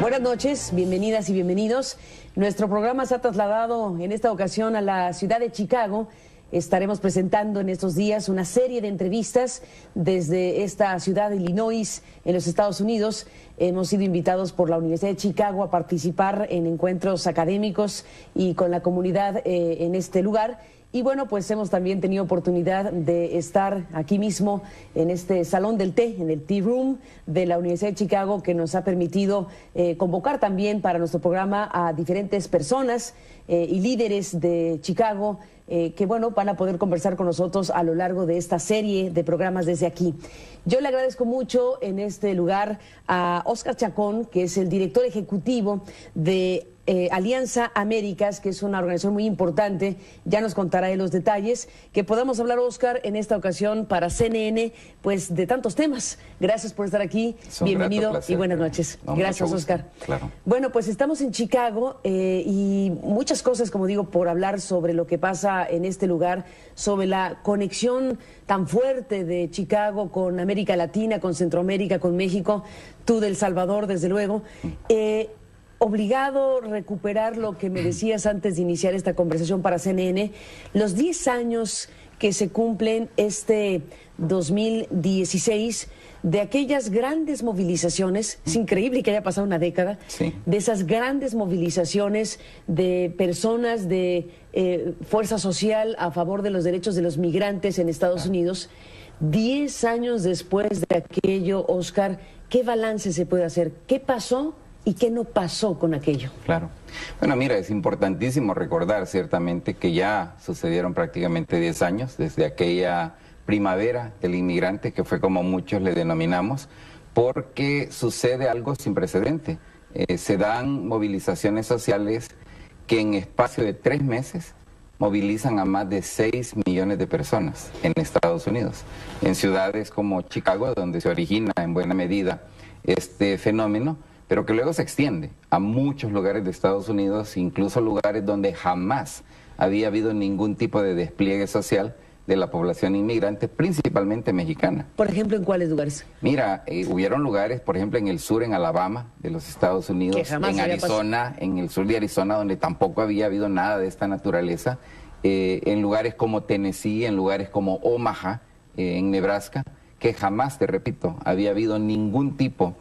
Buenas noches, bienvenidas y bienvenidos. Nuestro programa se ha trasladado en esta ocasión a la ciudad de Chicago. Estaremos presentando en estos días una serie de entrevistas desde esta ciudad de Illinois, en los Estados Unidos. Hemos sido invitados por la Universidad de Chicago a participar en encuentros académicos y con la comunidad en este lugar. Y bueno, pues hemos también tenido oportunidad de estar aquí mismo en este Salón del Té, en el Tea Room de la Universidad de Chicago, que nos ha permitido convocar también para nuestro programa a diferentes personas y líderes de Chicago que bueno, van a poder conversar con nosotros a lo largo de esta serie de programas desde aquí. Yo le agradezco mucho en este lugar a Oscar Chacón, que es el director ejecutivo de Alianza Américas, que es una organización muy importante. Ya nos contará él los detalles. Que podamos hablar, Oscar, en esta ocasión para CNN, pues de tantos temas. Gracias por estar aquí. Bienvenido y buenas noches. Gracias, Oscar. Claro. Bueno, pues estamos en Chicago y muchas cosas, como digo, por hablar sobre lo que pasa en este lugar, sobre la conexión tan fuerte de Chicago con América Latina, con Centroamérica, con México, tú de El Salvador, desde luego. Obligado a recuperar lo que me decías antes de iniciar esta conversación para CNN, los 10 años que se cumplen este 2016 de aquellas grandes movilizaciones. Es increíble que haya pasado una década, sí, de esas grandes movilizaciones de personas de fuerza social a favor de los derechos de los migrantes en Estados Unidos. 10 años después de aquello, Oscar, ¿qué balance se puede hacer? ¿Qué pasó y qué no pasó con aquello? Claro. Bueno, mira, es importantísimo recordar ciertamente que ya sucedieron prácticamente 10 años desde aquella primavera del inmigrante, que fue como muchos le denominamos, porque sucede algo sin precedente. Se dan movilizaciones sociales que en espacio de 3 meses movilizan a más de 6 millones de personas en Estados Unidos, en ciudades como Chicago, donde se origina en buena medida este fenómeno, pero que luego se extiende a muchos lugares de Estados Unidos, incluso lugares donde jamás había habido ningún tipo de despliegue social de la población inmigrante, principalmente mexicana. Por ejemplo, ¿en cuáles lugares? Mira, hubieron lugares, por ejemplo, en el sur, en Alabama, de los Estados Unidos, en Arizona, en el sur de Arizona, donde tampoco había habido nada de esta naturaleza, en lugares como Tennessee, en lugares como Omaha, en Nebraska, que jamás, te repito, había habido ningún tipo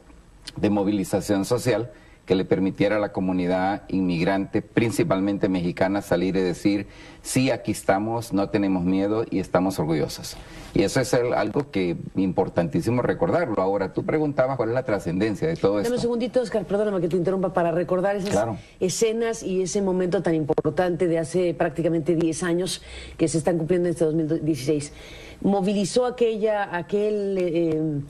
de movilización social que le permitiera a la comunidad inmigrante, principalmente mexicana, salir y decir, sí, aquí estamos, no tenemos miedo y estamos orgullosos. Y eso es algo que importantísimo recordarlo. Ahora, tú preguntabas cuál es la trascendencia de todo esto. Dame un segundito, Oscar, perdóname que te interrumpa, para recordar esas escenas y ese momento tan importante de hace prácticamente 10 años que se están cumpliendo en este 2016. Movilizó aquel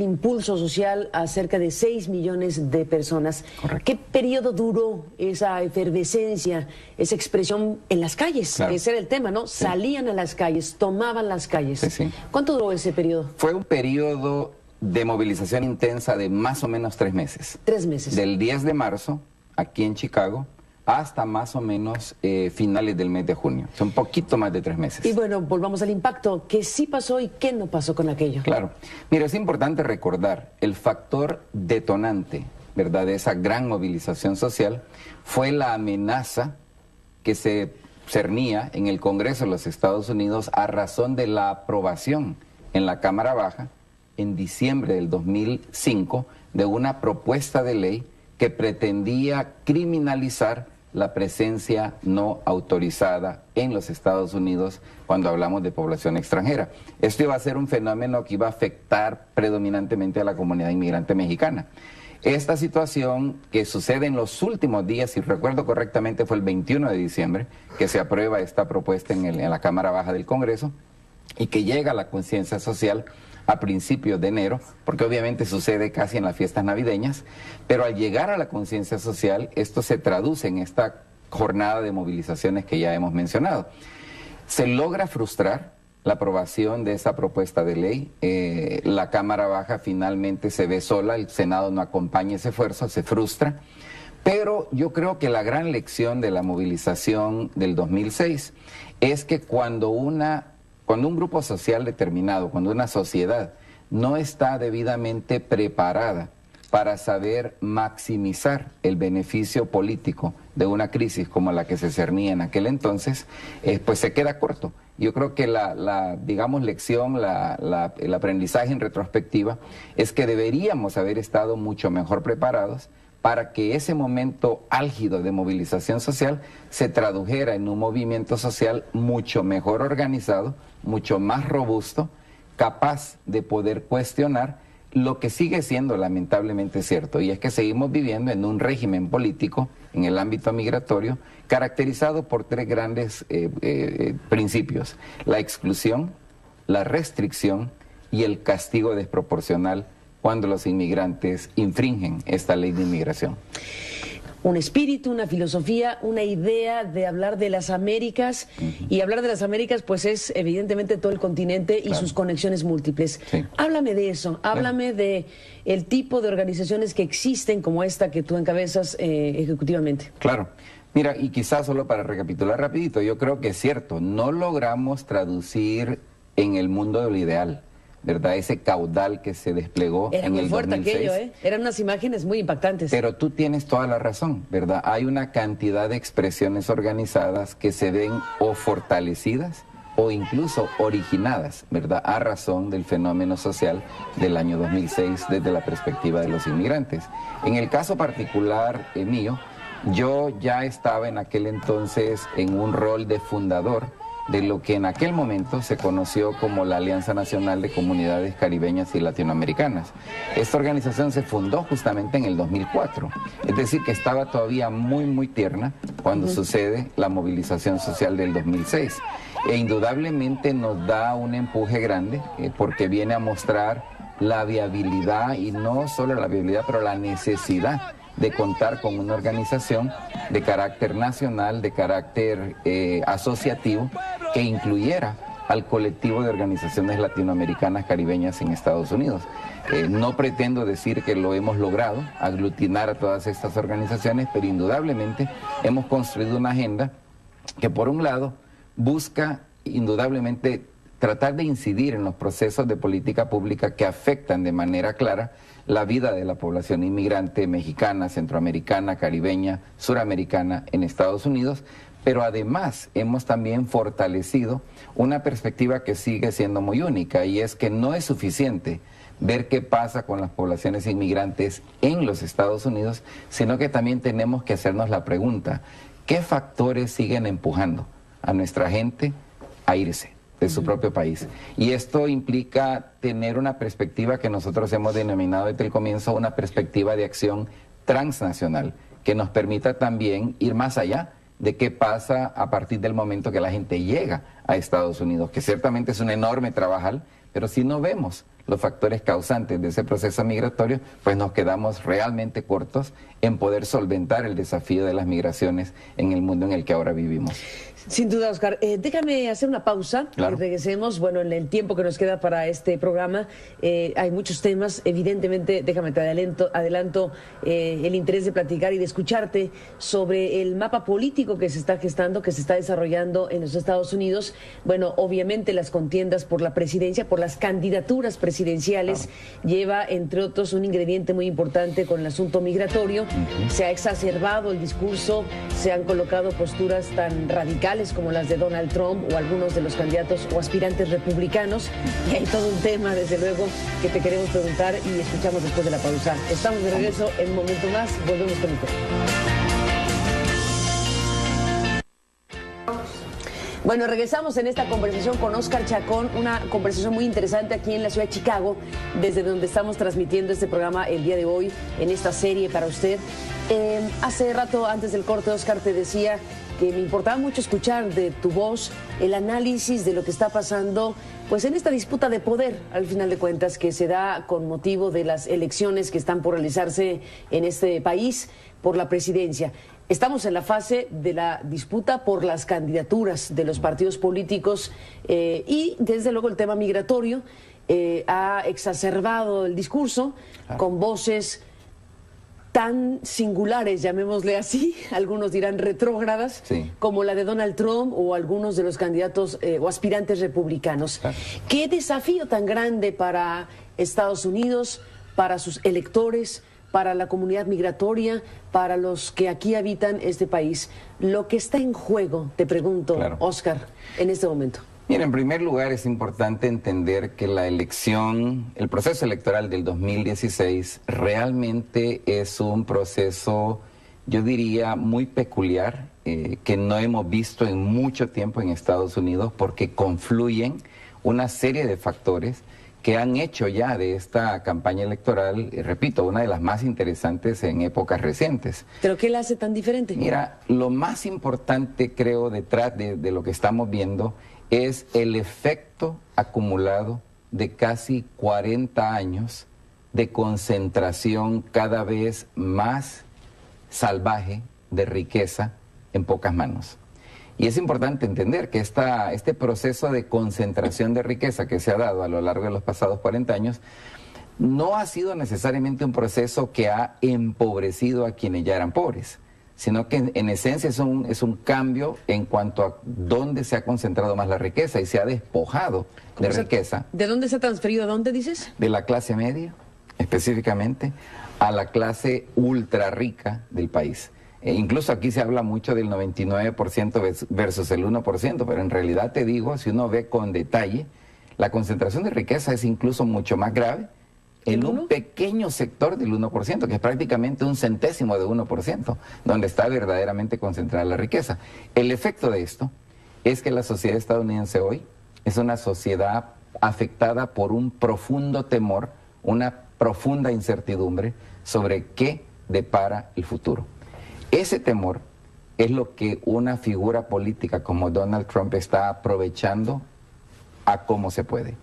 impulso social a cerca de 6 millones de personas. Correcto. ¿Qué periodo duró esa efervescencia, esa expresión en las calles? Claro. Ese era el tema, ¿no? Sí. Salían a las calles, tomaban las calles. Sí, sí. ¿Cuánto duró ese periodo? Fue un periodo de movilización intensa de más o menos 3 meses. 3 meses. Del 10 de marzo, aquí en Chicago, hasta más o menos finales del mes de junio. Son un poquito más de 3 meses. Y bueno, volvamos al impacto. ¿Qué sí pasó y qué no pasó con aquello? Claro. Mira, es importante recordar el factor detonante, ¿verdad?, de esa gran movilización social fue la amenaza que se cernía en el Congreso de los Estados Unidos a razón de la aprobación en la Cámara Baja en diciembre del 2005 de una propuesta de ley que pretendía criminalizar la presencia no autorizada en los Estados Unidos cuando hablamos de población extranjera. Esto iba a ser un fenómeno que iba a afectar predominantemente a la comunidad inmigrante mexicana. Esta situación que sucede en los últimos días, si recuerdo correctamente, fue el 21 de diciembre que se aprueba esta propuesta en la Cámara Baja del Congreso y que llega a la conciencia social a principios de enero, porque obviamente sucede casi en las fiestas navideñas, pero al llegar a la conciencia social, esto se traduce en esta jornada de movilizaciones que ya hemos mencionado. Se logra frustrar la aprobación de esa propuesta de ley, la Cámara Baja finalmente se ve sola, el Senado no acompaña ese esfuerzo, se frustra, pero yo creo que la gran lección de la movilización del 2006 es que cuando un grupo social determinado, cuando una sociedad no está debidamente preparada para saber maximizar el beneficio político de una crisis como la que se cernía en aquel entonces, pues se queda corto. Yo creo que digamos, lección, el aprendizaje en retrospectiva es que deberíamos haber estado mucho mejor preparados para que ese momento álgido de movilización social se tradujera en un movimiento social mucho mejor organizado, mucho más robusto, capaz de poder cuestionar lo que sigue siendo lamentablemente cierto, y es que seguimos viviendo en un régimen político en el ámbito migratorio caracterizado por tres grandes principios: la exclusión, la restricción y el castigo desproporcional cuando los inmigrantes infringen esta ley de inmigración. Un espíritu, una filosofía, una idea de hablar de las Américas, y hablar de las Américas pues es evidentemente todo el continente y sus conexiones múltiples. Sí. Háblame de eso, háblame de el tipo de organizaciones que existen como esta que tú encabezas ejecutivamente. Claro. Mira, y quizás solo para recapitular rapidito, yo creo que es cierto, no logramos traducir en el mundo de lo ideal, ¿verdad? Ese caudal que se desplegó en el 2006. Era muy fuerte aquello, ¿eh? Eran unas imágenes muy impactantes. Pero tú tienes toda la razón, ¿verdad? Hay una cantidad de expresiones organizadas que se ven o fortalecidas o incluso originadas, ¿verdad?, a razón del fenómeno social del año 2006 desde la perspectiva de los inmigrantes. En el caso particular mío, yo ya estaba en aquel entonces en un rol de fundador de lo que en aquel momento se conoció como la Alianza Nacional de Comunidades Caribeñas y Latinoamericanas. Esta organización se fundó justamente en el 2004, es decir, que estaba todavía muy tierna cuando sucede la movilización social del 2006. E indudablemente nos da un empuje grande porque viene a mostrar la viabilidad, y no solo la viabilidad, pero la necesidad de contar con una organización de carácter nacional, de carácter asociativo, que incluyera al colectivo de organizaciones latinoamericanas caribeñas en Estados Unidos. No pretendo decir que lo hemos logrado, aglutinar a todas estas organizaciones, pero indudablemente hemos construido una agenda que, por un lado, busca indudablemente tratar de incidir en los procesos de política pública que afectan de manera clara la vida de la población inmigrante mexicana, centroamericana, caribeña, suramericana en Estados Unidos, pero además hemos también fortalecido una perspectiva que sigue siendo muy única, y es que no es suficiente ver qué pasa con las poblaciones inmigrantes en los Estados Unidos, sino que también tenemos que hacernos la pregunta: ¿qué factores siguen empujando a nuestra gente a irse de su propio país? Y esto implica tener una perspectiva que nosotros hemos denominado desde el comienzo una perspectiva de acción transnacional, que nos permita también ir más allá de qué pasa a partir del momento que la gente llega a Estados Unidos, que ciertamente es un enorme trabajal, pero si no vemos los factores causantes de ese proceso migratorio, pues nos quedamos realmente cortos en poder solventar el desafío de las migraciones en el mundo en el que ahora vivimos. Sin duda, Oscar. Déjame hacer una pausa. Claro. Y regresemos. Bueno, en el tiempo que nos queda para este programa hay muchos temas. Evidentemente, déjame te adelanto el interés de platicar y de escucharte sobre el mapa político que se está gestando, que se está desarrollando en los Estados Unidos. Bueno, obviamente las contiendas por la presidencia, por las candidaturas presidenciales, lleva, entre otros, un ingrediente muy importante con el asunto migratorio. Se ha exacerbado el discurso, se han colocado posturas tan radicales como las de Donald Trump o algunos de los candidatos o aspirantes republicanos, y hay todo un tema, desde luego, que te queremos preguntar y escuchamos después de la pausa. Estamos de regreso en un momento más, volvemos con usted. Bueno, regresamos en esta conversación con Oscar Chacón, una conversación muy interesante aquí en la ciudad de Chicago, desde donde estamos transmitiendo este programa el día de hoy, en esta serie para usted. Hace rato, antes del corte, Oscar, te decía que me importaba mucho escuchar de tu voz el análisis de lo que está pasando pues en esta disputa de poder, al final de cuentas, que se da con motivo de las elecciones que están por realizarse en este país por la presidencia. Estamos en la fase de la disputa por las candidaturas de los partidos políticos y desde luego el tema migratorio ha exacerbado el discurso con voces tan singulares, llamémosle así, algunos dirán retrógradas, como la de Donald Trump o algunos de los candidatos o aspirantes republicanos. ¿Qué desafío tan grande para Estados Unidos, para sus electores, para la comunidad migratoria, para los que aquí habitan este país. Lo que está en juego, te pregunto, Claro. Oscar, en este momento. Mira, en primer lugar es importante entender que la elección, el proceso electoral del 2016 realmente es un proceso, yo diría, muy peculiar, que no hemos visto en mucho tiempo en Estados Unidos porque confluyen una serie de factores que han hecho ya de esta campaña electoral, repito, una de las más interesantes en épocas recientes. ¿Pero qué la hace tan diferente? Mira, lo más importante creo detrás de lo que estamos viendo es el efecto acumulado de casi 40 años de concentración cada vez más salvaje de riqueza en pocas manos. Y es importante entender que este proceso de concentración de riqueza que se ha dado a lo largo de los pasados 40 años no ha sido necesariamente un proceso que ha empobrecido a quienes ya eran pobres, sino que en esencia es un cambio en cuanto a dónde se ha concentrado más la riqueza y se ha despojado de riqueza. ¿De dónde se ha transferido? ¿A dónde dices? De la clase media, específicamente, a la clase ultra rica del país. Incluso aquí se habla mucho del 99% versus el 1%, pero en realidad te digo, si uno ve con detalle, la concentración de riqueza es incluso mucho más grave en un pequeño sector del 1%, que es prácticamente un centésimo de 1%, donde está verdaderamente concentrada la riqueza. El efecto de esto es que la sociedad estadounidense hoy es una sociedad afectada por un profundo temor, una profunda incertidumbre sobre qué depara el futuro. Ese temor es lo que una figura política como Donald Trump está aprovechando a cómo se puede.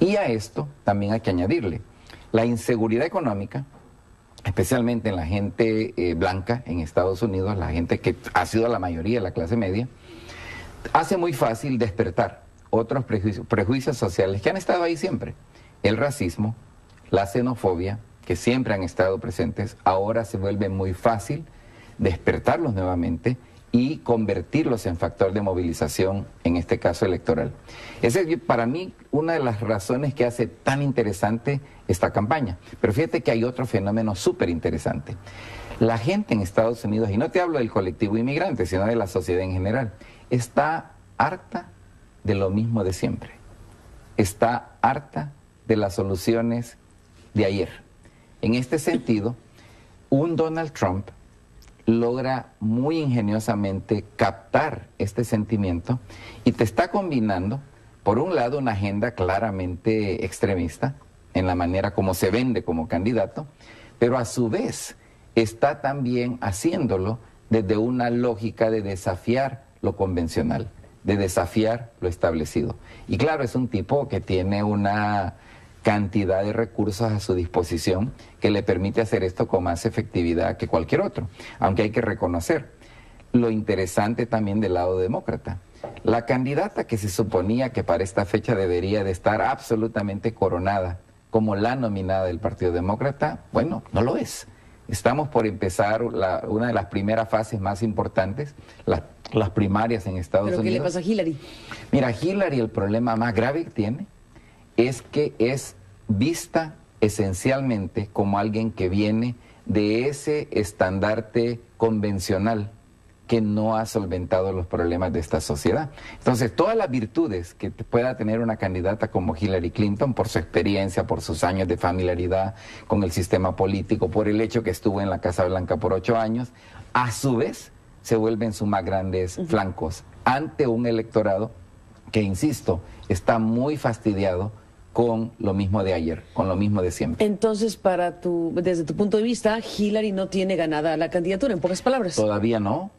Y a esto también hay que añadirle la inseguridad económica, especialmente en la gente blanca en Estados Unidos, la gente que ha sido la mayoría de la clase media, hace muy fácil despertar otros prejuicios sociales que han estado ahí siempre. El racismo, la xenofobia, que siempre han estado presentes, ahora se vuelve muy fácil despertarlos nuevamente y convertirlos en factor de movilización, en este caso electoral. Esa es para mí una de las razones que hace tan interesante esta campaña. Pero fíjate que hay otro fenómeno súper interesante. La gente en Estados Unidos, y no te hablo del colectivo inmigrante, sino de la sociedad en general, está harta de lo mismo de siempre. Está harta de las soluciones de ayer. En este sentido, un Donald Trump logra muy ingeniosamente captar este sentimiento y te está combinando, por un lado, una agenda claramente extremista en la manera como se vende como candidato, pero a su vez está también haciéndolo desde una lógica de desafiar lo convencional, de desafiar lo establecido. Y claro, es un tipo que tiene una cantidad de recursos a su disposición que le permite hacer esto con más efectividad que cualquier otro. Aunque hay que reconocer lo interesante también del lado demócrata. La candidata que se suponía que para esta fecha debería de estar absolutamente coronada como la nominada del Partido Demócrata, bueno, no lo es. Estamos por empezar una de las primeras fases más importantes, las primarias en Estados Unidos. ¿Pero qué le pasa a Hillary? Mira, Hillary, el problema más grave que tiene es que es vista esencialmente como alguien que viene de ese estandarte convencional que no ha solventado los problemas de esta sociedad. Entonces, todas las virtudes que pueda tener una candidata como Hillary Clinton, por su experiencia, por sus años de familiaridad con el sistema político, por el hecho que estuvo en la Casa Blanca por 8 años, a su vez se vuelven sus más grandes flancos ante un electorado que, insisto, está muy fastidiado con lo mismo de ayer, con lo mismo de siempre. Entonces, desde tu punto de vista, Hillary no tiene ganada la candidatura, en pocas palabras. Todavía no,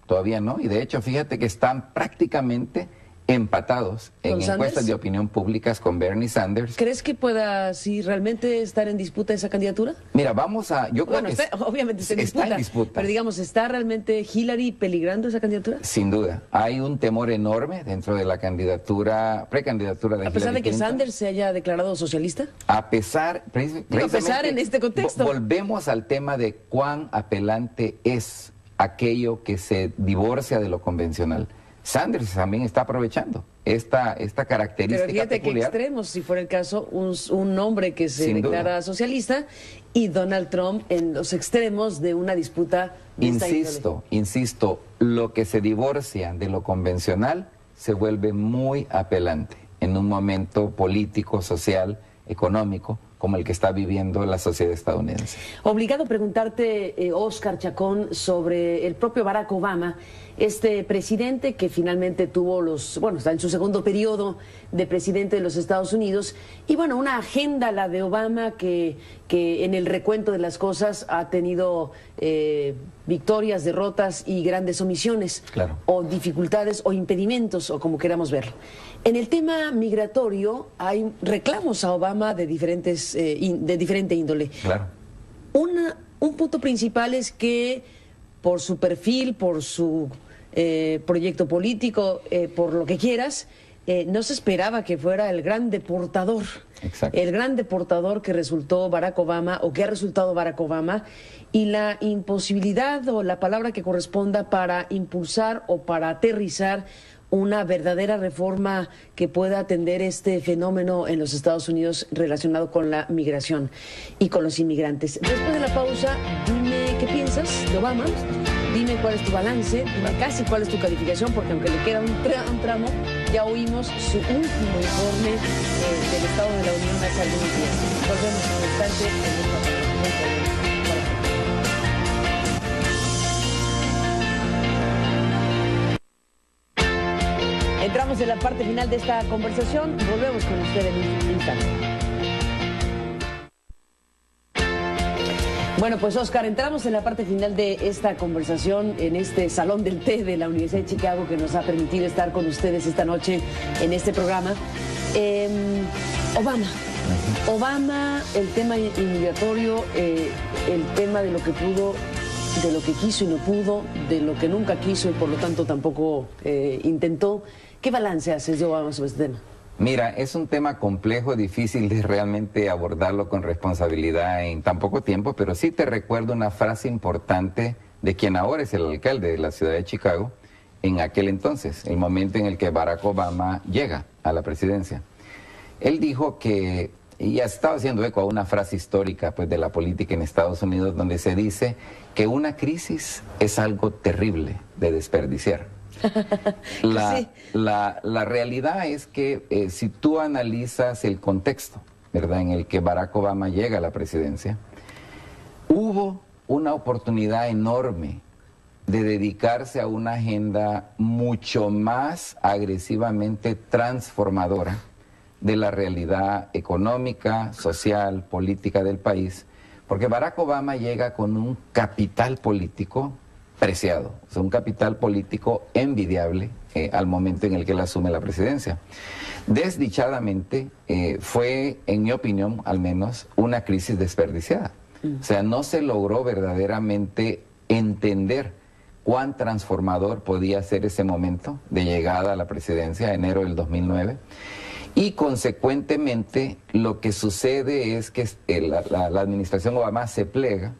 y de hecho, fíjate que están prácticamente empatados en encuestas de opinión públicas con Bernie Sanders. ¿Crees que pueda, sí, realmente estar en disputa esa candidatura? Mira, yo creo que obviamente está en disputa, pero digamos, ¿está realmente Hillary peligrando esa candidatura? Sin duda, hay un temor enorme dentro de la precandidatura de Hillary Clinton. ¿A pesar de que Sanders se haya declarado socialista? A pesar en este contexto. Volvemos al tema de cuán apelante es aquello que se divorcia de lo convencional. Sanders también está aprovechando esta característica Pero fíjate peculiar. que extremos, si fuera el caso, un hombre que se Sin declara duda. socialista y Donald Trump en los extremos de una disputa de esta índole. Insisto, lo que se divorcia de lo convencional se vuelve muy apelante en un momento político, social, económico, como el que está viviendo la sociedad estadounidense. Obligado a preguntarte, Oscar Chacón, sobre el propio Barack Obama, este presidente que finalmente tuvo está en su segundo periodo de presidente de los Estados Unidos, y bueno, una agenda, la de Obama, que en el recuento de las cosas ha tenido victorias, derrotas y grandes omisiones, Claro. o dificultades o impedimentos, o como queramos verlo. En el tema migratorio hay reclamos a Obama de diferente índole. Claro. Un punto principal es que por su perfil, por su proyecto político, por lo que quieras, no se esperaba que fuera el gran deportador. Exacto. El gran deportador que resultó Barack Obama, o que ha resultado Barack Obama, y la imposibilidad, o la palabra que corresponda, para impulsar o para aterrizar una verdadera reforma que pueda atender este fenómeno en los Estados Unidos relacionado con la migración y con los inmigrantes. Después de la pausa, dime qué piensas de Obama, dime cuál es tu balance, dime casi cuál es tu calificación, porque aunque le queda un tramo, ya oímos su último informe del Estado de la Unión hace algunos días. Volvemos en un instante en esta programación. Entramos en la parte final de esta conversación. Volvemos con usted en un instante. Bueno, pues Oscar, entramos en la parte final de esta conversación en este Salón del Té de la Universidad de Chicago, que nos ha permitido estar con ustedes esta noche en este programa. Obama, el tema inmigratorio, el tema de lo que pudo, de lo que quiso y no pudo, de lo que nunca quiso y por lo tanto tampoco intentó. ¿Qué balance haces de Obama sobre este tema? Mira, es un tema complejo, difícil de realmente abordarlo con responsabilidad en tan poco tiempo, pero sí te recuerdo una frase importante de quien ahora es el alcalde de la ciudad de Chicago, en aquel entonces, el momento en el que Barack Obama llega a la presidencia. Él dijo que, y ha estado haciendo eco a una frase histórica pues, de la política en Estados Unidos, donde se dice que una crisis es algo terrible de desperdiciar. Sí. La realidad es que si tú analizas el contexto, ¿verdad?, en el que Barack Obama llega a la presidencia, hubo una oportunidad enorme de dedicarse a una agenda mucho más agresivamente transformadora de la realidad económica, social, política del país, porque Barack Obama llega con un capital político preciado, o sea, un capital político envidiable al momento en el que él asume la presidencia. Desdichadamente, fue, en mi opinión, al menos, una crisis desperdiciada. O sea, no se logró verdaderamente entender cuán transformador podía ser ese momento de llegada a la presidencia, enero del 2009. Y consecuentemente, lo que sucede es que la administración Obama se plega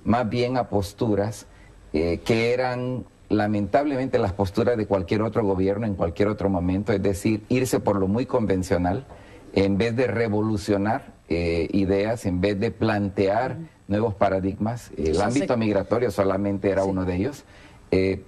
más bien a posturas que eran lamentablemente las posturas de cualquier otro gobierno en cualquier otro momento, es decir, irse por lo muy convencional, en vez de revolucionar ideas, en vez de plantear nuevos paradigmas. El ámbito migratorio solamente era uno de ellos.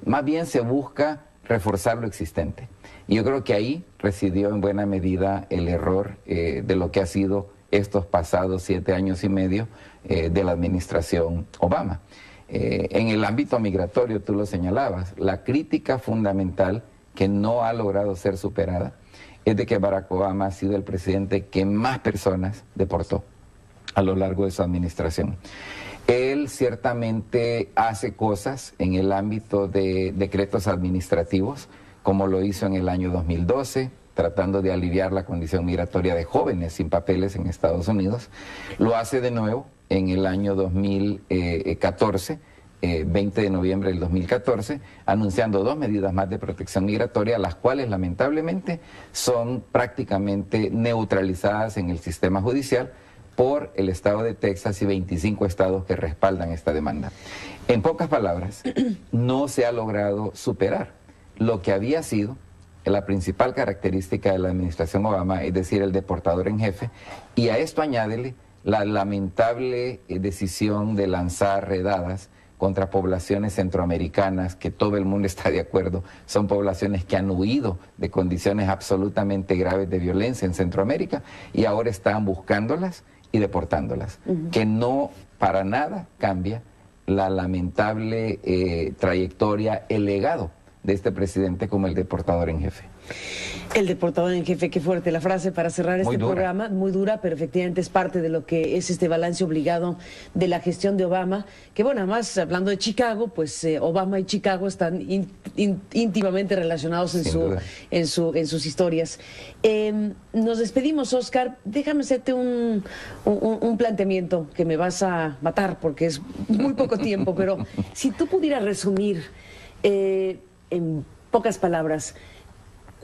Más bien se busca reforzar lo existente. Y yo creo que ahí residió en buena medida el error de lo que ha sido estos pasados 7 años y medio de la administración Obama. En el ámbito migratorio, tú lo señalabas, la crítica fundamental que no ha logrado ser superada es de que Barack Obama ha sido el presidente que más personas deportó a lo largo de su administración. Él ciertamente hace cosas en el ámbito de decretos administrativos, como lo hizo en el año 2012, tratando de aliviar la condición migratoria de jóvenes sin papeles en Estados Unidos. Lo hace de nuevo en el año 2014, 20 de noviembre del 2014, anunciando 2 medidas más de protección migratoria, las cuales lamentablemente son prácticamente neutralizadas en el sistema judicial por el estado de Texas y 25 estados que respaldan esta demanda. En pocas palabras, no se ha logrado superar lo que había sido la principal característica de la administración Obama, es decir, el deportador en jefe, y a esto añádele la lamentable decisión de lanzar redadas contra poblaciones centroamericanas, que todo el mundo está de acuerdo, son poblaciones que han huido de condiciones absolutamente graves de violencia en Centroamérica y ahora están buscándolas y deportándolas, que no para nada cambia la lamentable trayectoria, el legado de este presidente como el deportador en jefe. El deportador en jefe, qué fuerte la frase para cerrar este programa, muy dura, pero efectivamente es parte de lo que es este balance obligado de la gestión de Obama, que bueno, además hablando de Chicago, pues Obama y Chicago están íntimamente relacionados en sus historias. Nos despedimos, Oscar, déjame hacerte un planteamiento que me vas a matar porque es muy poco tiempo, pero si tú pudieras resumir en pocas palabras,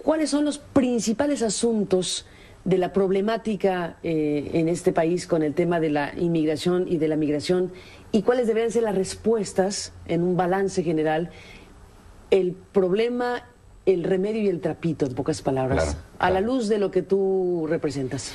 ¿cuáles son los principales asuntos de la problemática en este país con el tema de la inmigración y de la migración? ¿Y cuáles deberían ser las respuestas en un balance general? El problema, el remedio y el trapito, en pocas palabras, claro. A la luz de lo que tú representas.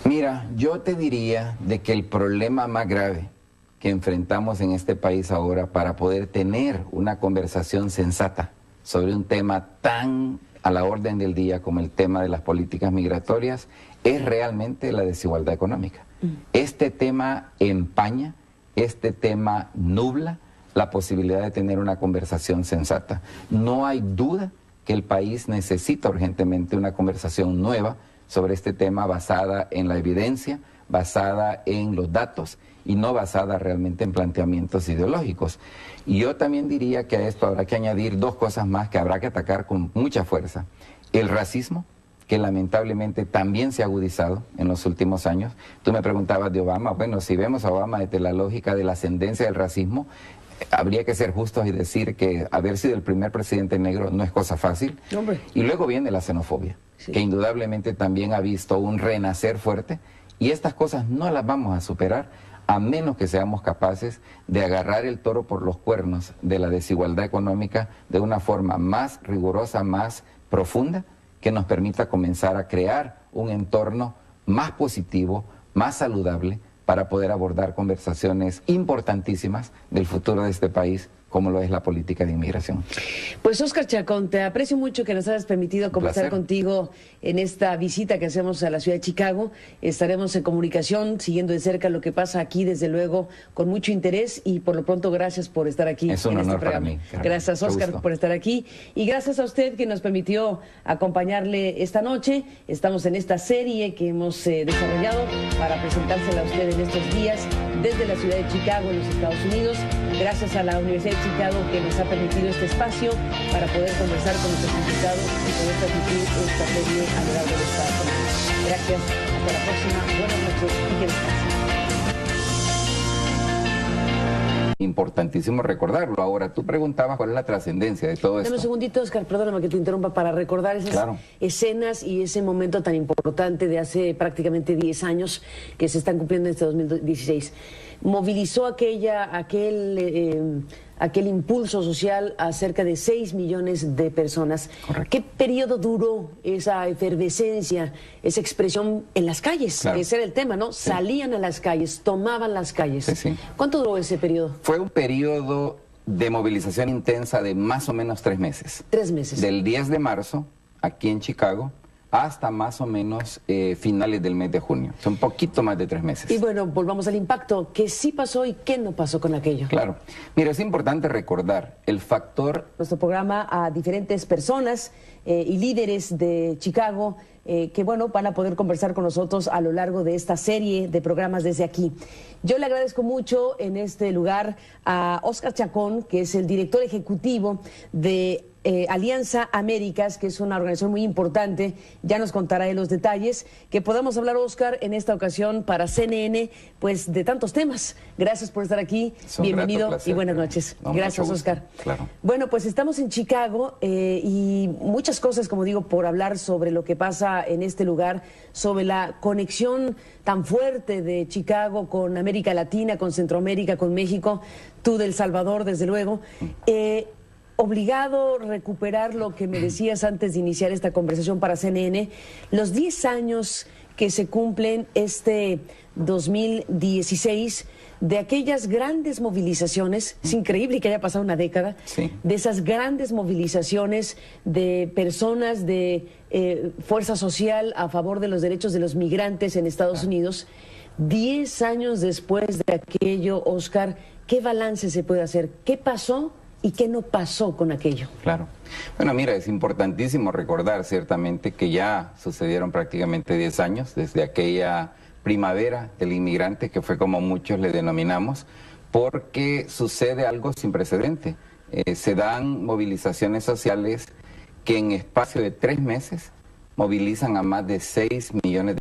Mira, yo te diría de que el problema más grave que enfrentamos en este país ahora para poder tener una conversación sensata sobre un tema tan a la orden del día como el tema de las políticas migratorias es realmente la desigualdad económica. Este tema empaña, este tema nubla la posibilidad de tener una conversación sensata. No hay duda que el país necesita urgentemente una conversación nueva sobre este tema basada en la evidencia, basada en los datos y no basada realmente en planteamientos ideológicos. Y yo también diría que a esto habrá que añadir dos cosas más que habrá que atacar con mucha fuerza. El racismo, que lamentablemente también se ha agudizado en los últimos años. Tú me preguntabas de Obama. Bueno, si vemos a Obama desde la lógica de la ascendencia del racismo, habría que ser justos y decir que haber sido el primer presidente negro no es cosa fácil. Hombre. Y luego viene la xenofobia, sí, que indudablemente también ha visto un renacer fuerte. Y estas cosas no las vamos a superar a menos que seamos capaces de agarrar el toro por los cuernos de la desigualdad económica de una forma más rigurosa, más profunda, que nos permita comenzar a crear un entorno más positivo, más saludable, para poder abordar conversaciones importantísimas del futuro de este país, como lo es la política de inmigración. Pues Oscar Chacón, te aprecio mucho que nos hayas permitido conversar contigo en esta visita que hacemos a la ciudad de Chicago. Estaremos en comunicación, siguiendo de cerca lo que pasa aquí, desde luego, con mucho interés, y por lo pronto gracias por estar aquí. Es un honor para mí. Gracias, Oscar, por estar aquí, y gracias a usted que nos permitió acompañarle esta noche. Estamos en esta serie que hemos desarrollado para presentársela a usted en estos días desde la ciudad de Chicago, en los Estados Unidos. Gracias a la Universidad de Chicago que nos ha permitido este espacio para poder conversar con nuestros invitados y poder transmitir esta serie a lo largo de esta semana. Gracias, hasta la próxima, buenas noches y que descansen. Importantísimo recordarlo. Ahora, tú preguntabas cuál es la trascendencia de todo esto. Dame un segundito, Oscar, perdóname que te interrumpa, para recordar esas escenas y ese momento tan importante de hace prácticamente 10 años que se están cumpliendo en este 2016. Movilizó aquel impulso social a cerca de 6 millones de personas. Correcto. ¿Qué periodo duró esa efervescencia, esa expresión en las calles? Claro. Ese era el tema, ¿no? Sí. Salían a las calles, tomaban las calles. Sí, sí. ¿Cuánto duró ese periodo? Fue un periodo de movilización intensa de más o menos 3 meses. 3 meses. Del 10 de marzo, aquí en Chicago, hasta más o menos finales del mes de junio. Son un poquito más de 3 meses. Y bueno, volvamos al impacto. ¿Qué sí pasó y qué no pasó con aquello? Claro. Mira, es importante recordar el factor... Nuestro programa a diferentes personas y líderes de Chicago que, bueno, van a poder conversar con nosotros a lo largo de esta serie de programas desde aquí. Yo le agradezco mucho en este lugar a Oscar Chacón, que es el director ejecutivo de Alianza Américas, que es una organización muy importante. Ya nos contará de los detalles. Que podamos hablar, Oscar, en esta ocasión para CNN, pues de tantos temas. Gracias por estar aquí. Bienvenido y buenas noches. Gracias, Oscar. Claro. Bueno, pues estamos en Chicago y muchas cosas, como digo, por hablar sobre lo que pasa en este lugar, sobre la conexión tan fuerte de Chicago con América Latina, con Centroamérica, con México, tú de El Salvador, desde luego. obligado a recuperar lo que me decías antes de iniciar esta conversación para CNN, los 10 años que se cumplen este 2016 de aquellas grandes movilizaciones, es increíble que haya pasado una década, sí, de esas grandes movilizaciones de personas de fuerza social a favor de los derechos de los migrantes en Estados Unidos. 10 años después de aquello, Oscar, ¿qué balance se puede hacer? ¿Qué pasó y qué no pasó con aquello? Claro. Bueno, mira, es importantísimo recordar ciertamente que ya sucedieron prácticamente 10 años desde aquella primavera del inmigrante, que fue como muchos le denominamos, porque sucede algo sin precedente. Se dan movilizaciones sociales que en espacio de 3 meses movilizan a más de 6 millones de